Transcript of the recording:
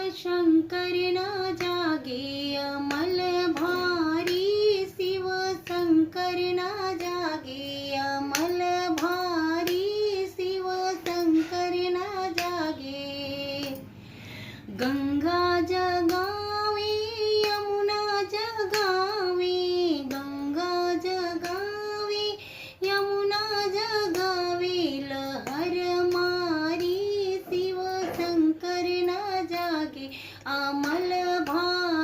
शंकर न जागे अमल भारी, शिव शंकर न जागे अमल भारी, शिव शंकर न जागे। गंगा जगावे यमुना जगावे, गंगा जगावे यमुना जगावे, लहर मारी शिव शंकर न जागे अमल भारी।